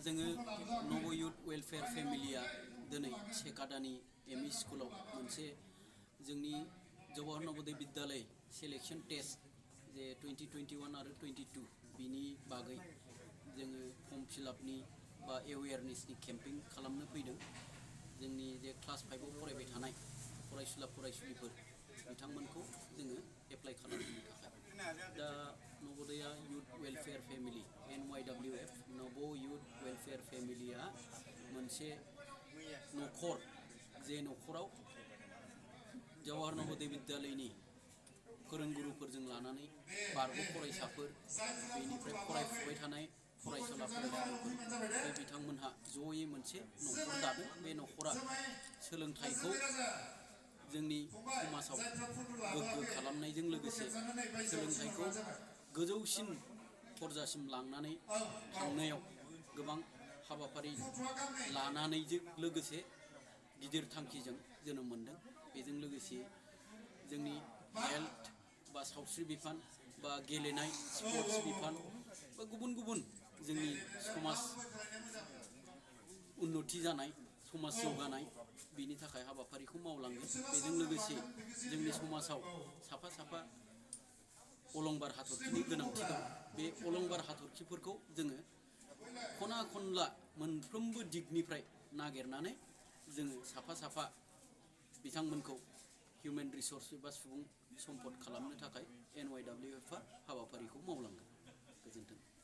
जोङो नव youth welfare फेमिलिया दिनै सेकादानि एमइ स्कुलाव मोनसे जोंनि जवाहर नवोदय विद्यालय सेलेक्शन टेस्ट जे 2021 आरो 22 बिनि बागै जोङो फर्म फिलआपनि बा एवेयारनेसनि केम्पिं खालामनो फैदों। जोंनि जे क्लास 5 आव फरायबाय थानाय फरायसुला फरायसुलिफोर बिथांमोनखौ जोङो एप्लाइ खालामनो थाखाय दा नब'दयआ युथ वेलफेयर फेमिलि NYWF नव युथ वेलफेयर फेमिलिया मोनसे न'खर जे न'खराव जवाहर नवोदय विद्यालयनि फोरोंगुरुफोरजों लानानै बारग' फरायसाफोर बेनिफ्राय फरायफुबाय थानाय फरायसुला फरायसुलिफोर बे बिथांमोनहा जयै मोनसे न'खर दादों। बे न'खरा सोलोंथाइखौ जोंनि समाजाव गोग्गो खालामनायजों लोगोसे सोलोंथाइखौ गोजौसिन फरजासिम लांनानै थांनायाव गोबां हाबाफारि लानानैजों लोगोसे गिदिर थांखिजों जोनोम मोनदों। बेजों लोगोसे जोंनि हेल्थ बा सावस्रि बिफान बा गेलेनाय स्पर्ट्स बिफान बा गुबुन गुबुन जोंनि समाज उन्नति जानाय समाज जौगानाय बिनि थाखाय हाबाफारिखौ मावलांगोन। बेजों लोगोसे जोंनि समाजाव साफा साफा अलंबार हाथरखिनि गोनांथि दं। बे अलंबार हाथरखिफोरखौ जोङो खना खनला मोनफ्रोमबो दिगनिफ्राय नागिरनानै जोङो साफा साफा बिथांमोनखौ हिउमेन रिसर्स एबा सुबुं सम्पद खालामनो थाखाय NYWF आ हाबाफारिखौ मावलांगोन। गोजोन्थों।